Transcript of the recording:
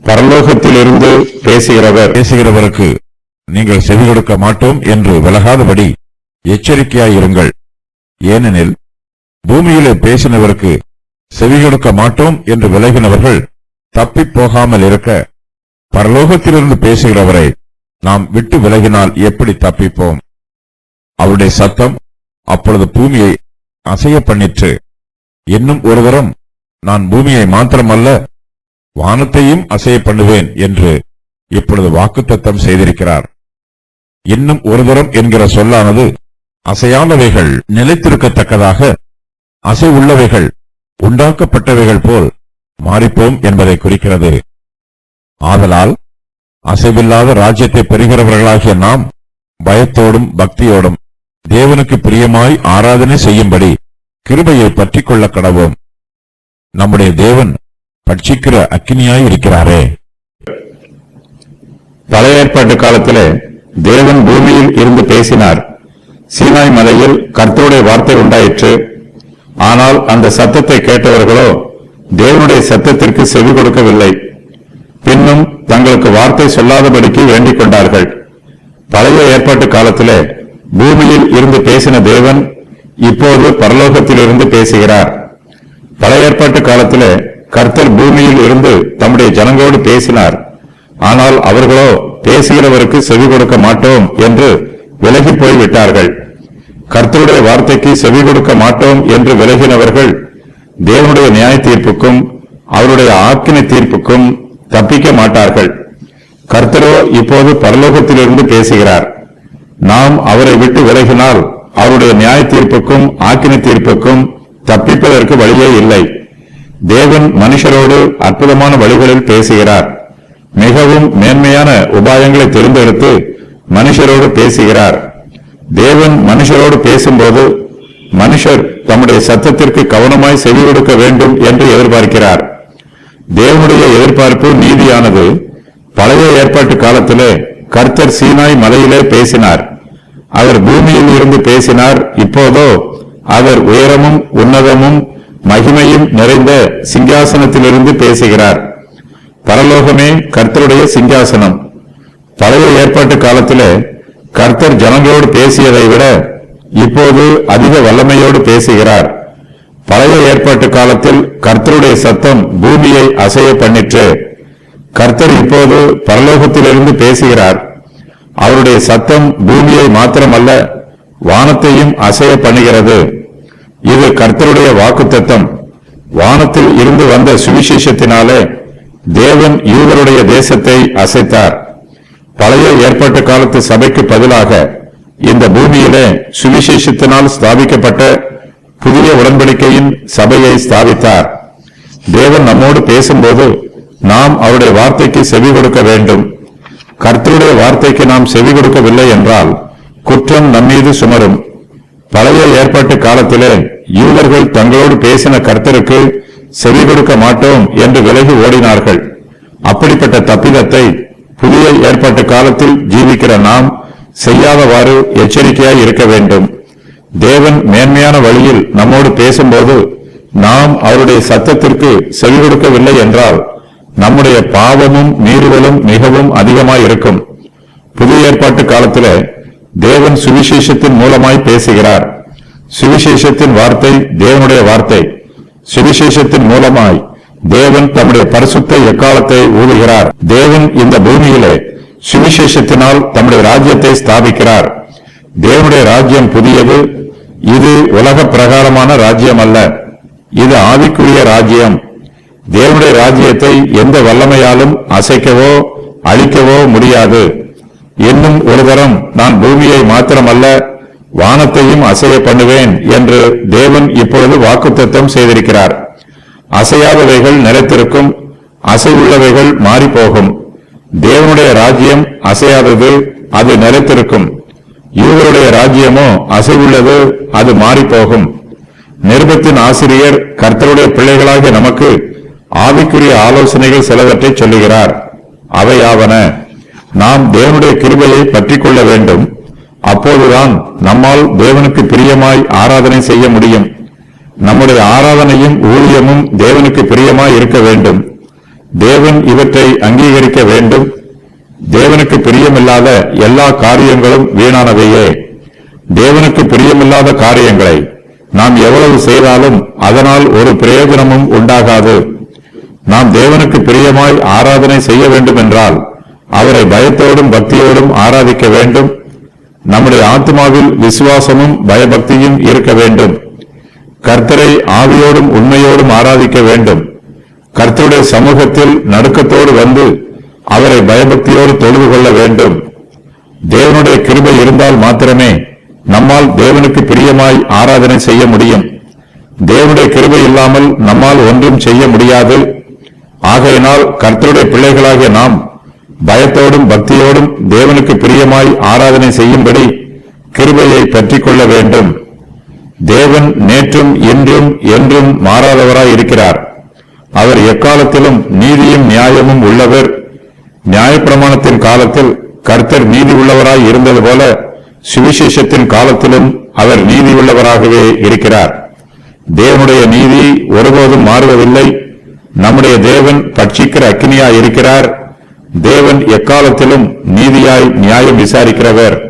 பரலோகத்திலிருந்து பேசுகிறவருக்கு நீங்கள் செவி கொடுக்க மாட்டோம் என்று விலகாதபடி எச்சரிக்கையாயிருங்கள். ஏனெனில் பூமியிலே பேசினவருக்கு செவி கொடுக்க மாட்டோம் என்று விலகினவர்கள் தப்பிப் போகாமல் இருக்க, பரலோகத்திலிருந்து பேசுகிறவரை நாம் விட்டு விலகினால் எப்படி தப்பிப்போம்? அவருடைய சத்தம் அப்பொழுது பூமியை அசைய பண்ணிற்று. இன்னும் ஒரு தரம் நான் பூமியை மாத்திரமல்ல வானத்தையும் அசைய பண்ணுவேன் என்று இப்பொழுது வாக்குத்தத்தம் செய்திருக்கிறார். இன்னும் ஒரு தரம் என்கிற சொல்லானது அசையாதவைகள் நிலைத்திருக்கத்தக்கதாக அசை உள்ளவைகள் உண்டாக்கப்பட்டவைகள் போல் மாறிப்போம் என்பதை குறிக்கிறது. ஆதலால் அசைவில்லாத ராஜ்யத்தை பெறுகிறவர்களாகிய நாம் பயத்தோடும் பக்தியோடும் தேவனுக்கு பிரியமாய் ஆராதனை செய்யும்படி கிருபையை பற்றிக் கொள்ள கடவோம். நம்முடைய தேவன் பட்சிக்கிற அக்கினியாய் இருக்கிறாரே. பழைய ஏற்பாட்டு காலத்திலே தேவன் பூமியில் இருந்து பேசினார். சீனாய் மலையில் கர்த்தருடைய வார்த்தை உண்டாயிற்று. ஆனால் அந்த சத்தத்தை கேட்டவர்களோ தேவனுடைய சத்தத்திற்கு செவி கொடுக்கவில்லை. பின்னும் தங்களுக்கு வார்த்தை சொல்லாதபடிக்கு வேண்டிக் கொண்டார்கள். பழைய ஏற்பாட்டு காலத்திலே பூமியில் இருந்து பேசின தேவன் இப்போது பரலோகத்திலிருந்து பேசுகிறார். பழைய ஏற்பாட்டு காலத்திலே கர்த்தர் பூமியில் இருந்து தம்முடைய ஜனங்களோடு பேசினார். ஆனால் அவர்களோ பேசுகிறவருக்கு செவி கொடுக்க மாட்டோம் என்று விலகி போய்விட்டார்கள். கர்த்தருடைய வார்த்தைக்கு செவி கொடுக்க மாட்டோம் என்று விலகினவர்கள் தேவனுடைய நியாய தீர்ப்புக்கும் அவருடைய ஆக்கினை தீர்ப்புக்கும் தப்பிக்க மாட்டார்கள். கர்த்தரோ இப்போது பரலோகத்திலிருந்து பேசுகிறார். நாம் அவரை விட்டு விலகினால் அவருடைய நியாய தீர்ப்புக்கும் ஆக்கினை தீர்ப்புக்கும் தப்பிப்பதற்கு வழியே இல்லை. தேவன் மனுஷரோடு அற்புதமான வழிகளில் பேசுகிறார். மிகவும் மேன்மையான உபாயங்களை தெரிந்தெடுத்து மனுஷரோடு பேசுகிறார். தேவன் மனுஷரோடு பேசும்போது மனுஷர் தம்முடைய சத்தத்திற்கு கவனமாய் செவி கொடுக்க வேண்டும் என்று எதிர்பார்க்கிறார். தேவனுடைய எதிர்பார்ப்பு நீதியானது. பழைய ஏற்பாட்டு காலத்திலே கர்த்தர் சீனாய் மலையிலே பேசினார். அவர் பூமியில் இருந்து பேசினார். இப்போதோ அவர் உயரமும் உன்னதமும் மகிமையும் நிறைந்த சிங்காசனத்திலிருந்து பேசுகிறார். பரலோகமே கர்த்தருடைய சிங்காசனம். பழைய ஏற்பாட்டு காலத்திலே கர்த்தர் ஜனங்களோடு பேசியதை விட இப்போது அதிக வல்லமையோடு பேசுகிறார். பழைய ஏற்பாட்டு காலத்தில் கர்த்தருடைய சத்தம் பூமியை அசைய பண்ணிற்று. கர்த்தர் இப்போது பரலோகத்திலிருந்து பேசுகிறார். அவருடைய சத்தம் பூமியை மாத்திரமல்ல வானத்தையும் அசைய பண்ணுகிறது. இது கர்த்தருடைய வாக்குத்தத்தம். வானத்தில் இருந்து வந்த சுவிசேஷத்தினாலே தேவன் யூதருடைய தேசத்தை அசைத்தார். பழைய ஏற்பாட்டு காலத்து சபைக்கு பதிலாக இந்த பூமியிலே சுவிசேஷத்தினால் ஸ்தாபிக்கப்பட்ட புதிய உடன்படிக்கையின் சபையை ஸ்தாபித்தார். தேவன் நம்மோடு பேசும்போது நாம் அவருடைய வார்த்தைக்கு செவி கொடுக்க வேண்டும். கர்த்தருடைய வார்த்தைக்கு நாம் செவி கொடுக்கவில்லை என்றால் குற்றம் நம்மீது சுமரும். பழைய ஏற்பாட்டு காலத்திலே யூதர்கள் தங்களோடு பேசின கர்த்தருக்கு செவி கொடுக்க மாட்டோம் என்று விலகி ஓடினார்கள். அப்படிப்பட்ட தப்பிதத்தை புதிய ஏற்பாட்டு காலத்தில் ஜீவிக்கிற நாம் செய்யாதவாறு எச்சரிக்கையாய் இருக்க வேண்டும். தேவன் மேன்மையான வழியில் நம்மோடு பேசும்போது நாம் அவருடைய சத்தத்திற்கு செவி கொடுக்கவில்லை என்றால் நம்முடைய பாவமும் மீறுதலும் மிகவும் அதிகமாய் இருக்கும். புதிய ஏற்பாட்டு காலத்திலே தேவன் சுவிசேஷத்தின் மூலமாய் பேசுகிறார். சுவிசேஷத்தின் வார்த்தை தேவனுடைய வார்த்தை. சுவிசேஷத்தின் மூலமாய் தேவன் தம்முடைய பரிசுத்த எக்காலத்தை ஊதுகிறார். தேவன் இந்த பூமியிலே சுவிசேஷத்தினால் தம்முடைய ராஜ்யத்தை ஸ்தாபிக்கிறார். தேவனுடைய ராஜ்யம் புதியது. இது உலக பிரகாரமான ராஜ்யம் அல்ல. இது ஆவிக்குரிய ராஜ்யம். தேவனுடைய ராஜ்யத்தை எந்த வல்லமையாலும் அசைக்கவோ அழிக்கவோ முடியாது. இன்னும் ஒரு தரம் நான் பூமியை மாத்திரமல்ல வானத்தையும் அசைய பண்ணுவேன் என்று தேவன் இப்பொழுது வாக்குத்தத்தம் செய்திருக்கிறார். அசையாதவைகள் நிலைத்திருக்கும், அசைவுள்ளவைகள் மாறிப்போகும். தேவனுடைய ராஜ்யம் அசையாதது, அது நிலைத்திருக்கும். யூதருடைய ராஜ்யமோ அசைவுள்ளது, அது மாறிப்போகும். நிருபத்தின் ஆசிரியர் கர்த்தருடைய பிள்ளைகளாகிய நமக்கு ஆவிக்குரிய ஆலோசனைகள் சிலவற்றை சொல்லுகிறார். அவையாவன: நாம் தேவனுடைய கிருபையை பற்றிக் கொள்ள வேண்டும். அப்போதுதான் நம்மால் தேவனுக்கு பிரியமாய் ஆராதனை செய்ய முடியும். நம்முடைய ஆராதனையும் ஊழியமும் தேவனுக்கு பிரியமாய் இருக்க வேண்டும். தேவன் இவற்றை அங்கீகரிக்க வேண்டும். தேவனுக்கு பிரியமில்லாத எல்லா காரியங்களும் வீணானவையே. தேவனுக்கு பிரியமில்லாத காரியங்களை நாம் எவ்வளவு செய்தாலும் அதனால் ஒரு பிரயோஜனமும் உண்டாகாது. நாம் தேவனுக்கு பிரியமாய் ஆராதனை செய்ய வேண்டும் என்றால் அவரை பயத்தோடும் பக்தியோடும் ஆராதிக்க வேண்டும். நம்முடைய ஆத்மாவில் விசுவாசமும் பயபக்தியும் இருக்க வேண்டும். கர்த்தரை ஆவியோடும் உண்மையோடும் ஆராதிக்க வேண்டும். கர்த்தருடைய சமூகத்தில் நடுக்கத்தோடு வந்து அவரை பயபக்தியோடு தொழுது கொள்ள வேண்டும். தேவனுடைய கிருபை இருந்தால் மாத்திரமே நம்மால் தேவனுக்கு பிரியமாய் ஆராதனை செய்ய முடியும். தேவனுடைய கிருபை இல்லாமல் நம்மால் ஒன்றும் செய்ய முடியாது. ஆகையினால் கர்த்தருடைய பிள்ளைகளாகிய நாம் பயத்தோடும் பக்தியோடும் தேவனுக்கு பிரியமாய் ஆராதனை செய்யும்படி கிருபையை பற்றிக் கொள்ள வேண்டும். தேவன் நேற்றும் இன்றும் என்றும் மாறாதவராய் இருக்கிறார். அவர் எக்காலத்திலும் நீதியும் நியாயமும் உள்ளவர். நியாயப்பிரமாணத்தின் காலத்தில் கர்த்தர் நீதி உள்ளவராய் இருந்தது போல சுவிசேஷத்தின் காலத்திலும் அவர் நீதி உள்ளவராகவே இருக்கிறார். தேவனுடைய நீதி ஒருபோதும் மாறுவதில்லை. நம்முடைய தேவன் பட்சிக்கிற அக்கினியாய் இருக்கிறார். தேவன் எக்காலத்திலும் நீதியாய் நியாயம் விசாரிக்கிறவர்.